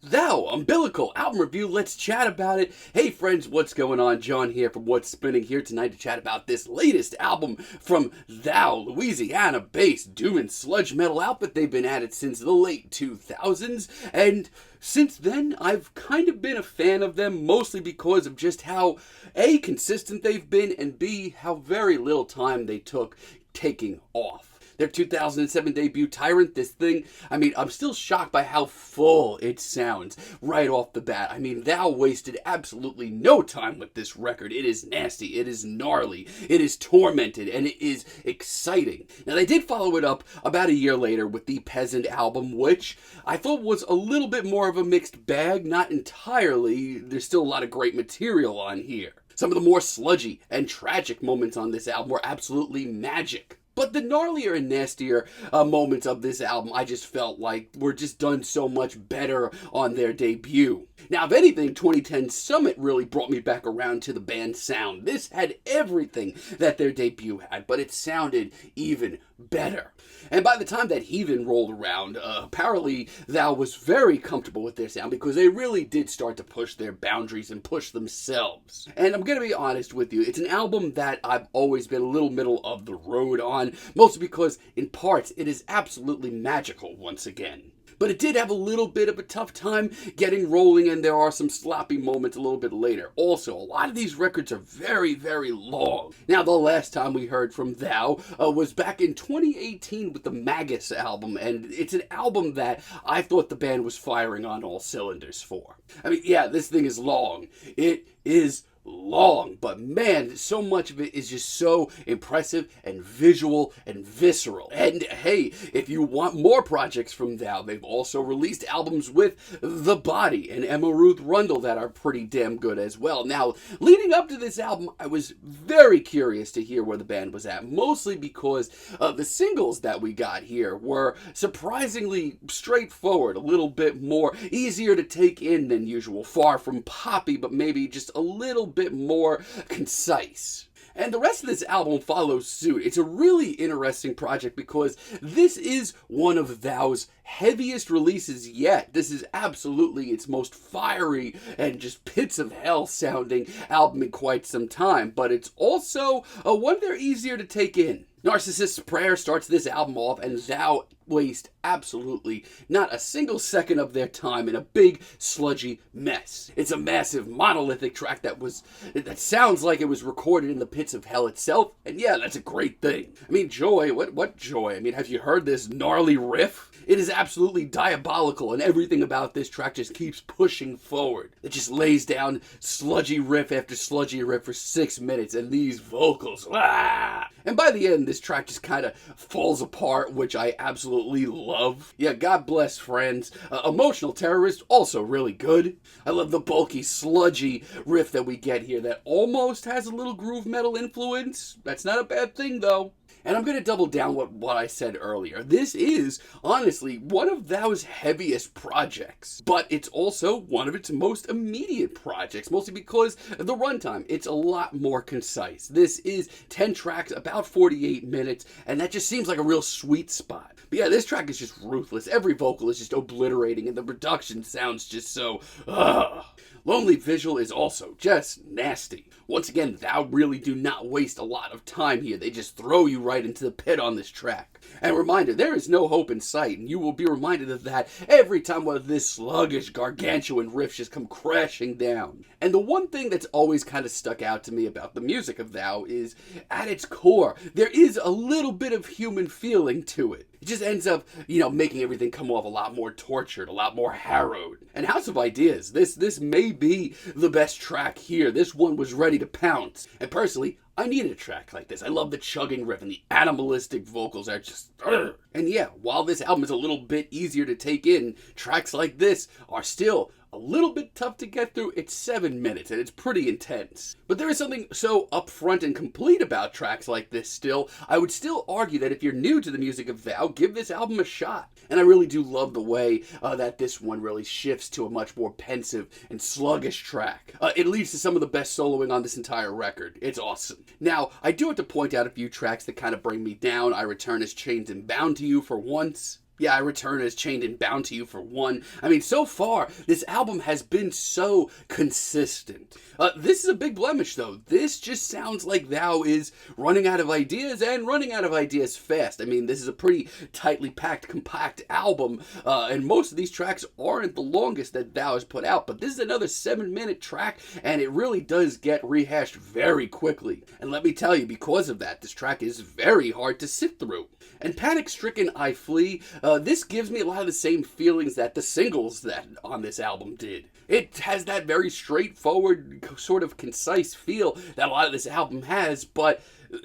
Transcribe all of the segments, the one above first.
Thou, Umbilical, album review, let's chat about it. Hey friends, what's going on? John here from What's Spinning here tonight to chat about this latest album from Thou, Louisiana-based doom and sludge metal outfit. They've been at it since the late 2000s, and since then, I've kind of been a fan of them, mostly because of just how, A, consistent they've been, and B, how very little time they took taking off. Their 2007 debut, Tyrant, this thing, I'm still shocked by how full it sounds right off the bat. Thou wasted absolutely no time with this record. It is nasty, it is gnarly, it is tormented, and it is exciting. Now, they did follow it up about a year later with the Peasant album, which I thought was a little bit more of a mixed bag. Not entirely. There's still a lot of great material on here. Some of the more sludgy and tragic moments on this album were absolutely magic. But the gnarlier and nastier moments of this album, I just felt like were just done so much better on their debut. Now, if anything, 2010 Summit really brought me back around to the band's sound. This had everything that their debut had, but it sounded even better. And by the time that Heathen rolled around, apparently Thou was very comfortable with their sound because they really did start to push their boundaries and push themselves. And I'm going to be honest with you, it's an album that I've always been a little middle of the road on, mostly because, in parts, it is absolutely magical once again. But it did have a little bit of a tough time getting rolling, and there are some sloppy moments a little bit later. Also, a lot of these records are very, very long. Now, the last time we heard from Thou was back in 2018 with the Magus album, and it's an album that I thought the band was firing on all cylinders for. This thing is long. It is long, but man, so much of it is just so impressive and visual and visceral. And hey, if you want more projects from Thou, they've also released albums with The Body and Emma Ruth Rundle that are pretty damn good as well. Now, leading up to this album, I was very curious to hear where the band was at, mostly because the singles that we got here were surprisingly straightforward, a little bit more easier to take in than usual, far from poppy, but maybe just a little bit more concise. And the rest of this album follows suit. It's a really interesting project because this is one of Thou's heaviest releases yet. This is absolutely its most fiery and just pits of hell sounding album in quite some time, but it's also one they're easier to take in. Narcissist's Prayer starts this album off, and Thou waste absolutely not a single second of their time in a big, sludgy mess. It's a massive, monolithic track that sounds like it was recorded in the pits of hell itself, and yeah, that's a great thing. Joy, what joy? Have you heard this gnarly riff? It is absolutely diabolical, and everything about this track just keeps pushing forward. It just lays down sludgy riff after sludgy riff for 6 minutes, and these vocals, And by the end, this track just kind of falls apart, which I absolutely love. Yeah, God bless, friends. Emotional Terrorist, also really good. I love the bulky, sludgy riff that we get here that almost has a little groove metal influence. That's not a bad thing, though. And I'm going to double down what I said earlier. This is, honestly, one of Thou's heaviest projects. But it's also one of its most immediate projects, mostly because of the runtime. It's a lot more concise. This is 10 tracks, about 48 minutes, and that just seems like a real sweet spot. But yeah, this track is just ruthless. Every vocal is just obliterating, and the production sounds just so, Lonely Vigil is also just nasty. Once again, Thou really do not waste a lot of time here. They just throw you right into the pit on this track. And reminder, there is no hope in sight, and you will be reminded of that every time one of this sluggish, gargantuan riffs just come crashing down. And the one thing that's always kind of stuck out to me about the music of Thou is, at its core, there is a little bit of human feeling to it. It just ends up, making everything come off a lot more tortured, a lot more harrowed. And House of Ideas, this may be the best track here. This one was ready to pounce. And personally, I needed a track like this. I love the chugging riff, and the animalistic vocals are just... And yeah, while this album is a little bit easier to take in, tracks like this are still a little bit tough to get through. It's 7 minutes, and it's pretty intense. But there is something so upfront and complete about tracks like this still. I would still argue that if you're new to the music of Thou, give this album a shot. And I really do love the way that this one really shifts to a much more pensive and sluggish track. It leads to some of the best soloing on this entire record. It's awesome. Now, I do have to point out a few tracks that kind of bring me down. I Return as Chained and Bound to You for once. Yeah, I Return as Chained and Bound to You for one. I mean, so far, this album has been so consistent. This is a big blemish, though. This just sounds like Thou is running out of ideas and running out of ideas fast. I mean, this is a pretty tightly packed, compact album, and most of these tracks aren't the longest that Thou has put out, but this is another 7-minute track, and it really does get rehashed very quickly. And let me tell you, because of that, this track is very hard to sit through. And Panic Stricken, I Flee, this gives me a lot of the same feelings that the singles that on this album did. It has that very straightforward, sort of concise feel that a lot of this album has, but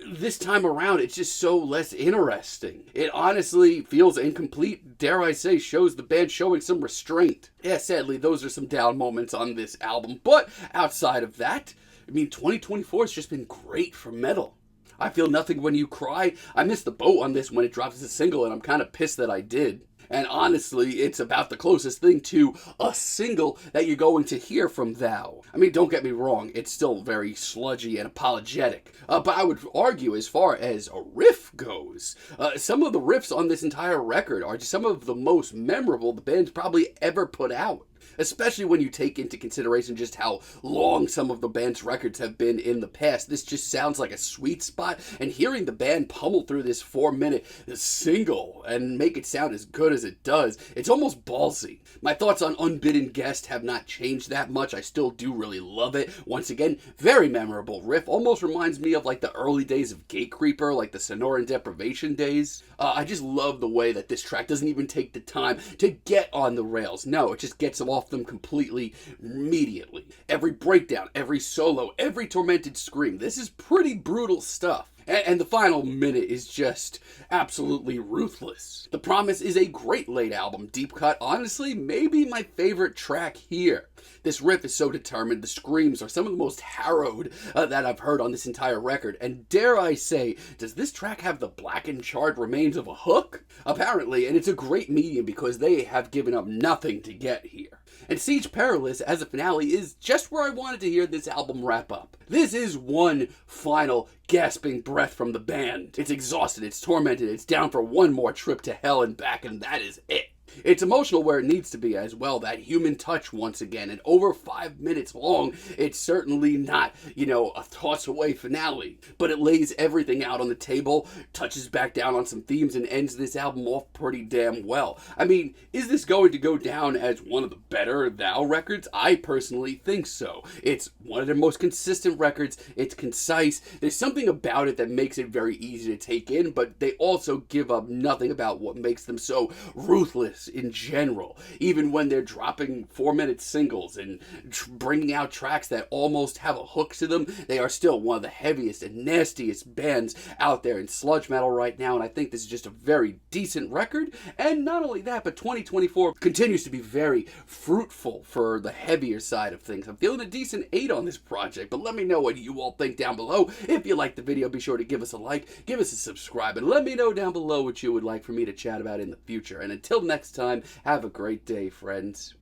this time around, it's just so less interesting. It honestly feels incomplete, dare I say, shows the band showing some restraint. Yeah, sadly, those are some down moments on this album, but outside of that, I mean, 2024 has just been great for metal. I Feel Nothing When You Cry. I missed the boat on this when it dropped as a single, and I'm kind of pissed that I did. And honestly, it's about the closest thing to a single that you're going to hear from Thou. I mean, don't get me wrong, it's still very sludgy and apologetic. But I would argue, as far as a riff goes, some of the riffs on this entire record are just some of the most memorable the band's probably ever put out. Especially when you take into consideration just how long some of the band's records have been in the past. This just sounds like a sweet spot, and hearing the band pummel through this 4-minute single and make it sound as good as it does, it's almost ballsy. My thoughts on Unbidden Guest have not changed that much. I still do really love it. Once again, very memorable riff. Almost reminds me of like the early days of Gatecreeper, like the Sonoran Deprivation days. I just love the way that this track doesn't even take the time to get on the rails. No, it just gets them off them completely immediately. Every breakdown, every solo, every tormented scream. This is pretty brutal stuff. And the final minute is just absolutely ruthless. The Promise is a great late album deep cut. Honestly, maybe my favorite track here. This riff is so determined. The screams are some of the most harrowed that I've heard on this entire record. And dare I say, does this track have the blackened charred remains of a hook? Apparently, and it's a great medium because they have given up nothing to get here. And Siege Perilous as a finale is just where I wanted to hear this album wrap up. This is one final gasping breath from the band. It's exhausted, it's tormented, it's down for one more trip to hell and back, and that is it. It's emotional where it needs to be as well, that human touch once again, and over 5 minutes long, it's certainly not, a toss-away finale, but it lays everything out on the table, touches back down on some themes, and ends this album off pretty damn well. I mean, is this going to go down as one of the better Thou records? I personally think so. It's one of their most consistent records, it's concise, there's something about it that makes it very easy to take in, but they also give up nothing about what makes them so ruthless in general. Even when they're dropping 4-minute singles and bringing out tracks that almost have a hook to them, they are still one of the heaviest and nastiest bands out there in sludge metal right now, and I think this is just a very decent record. And not only that, but 2024 continues to be very fruitful for the heavier side of things. I'm feeling a decent 8 on this project, but let me know what you all think down below. If you liked the video, be sure to give us a like, give us a subscribe, and let me know down below what you would like for me to chat about in the future. And until next time, have a great day, friends.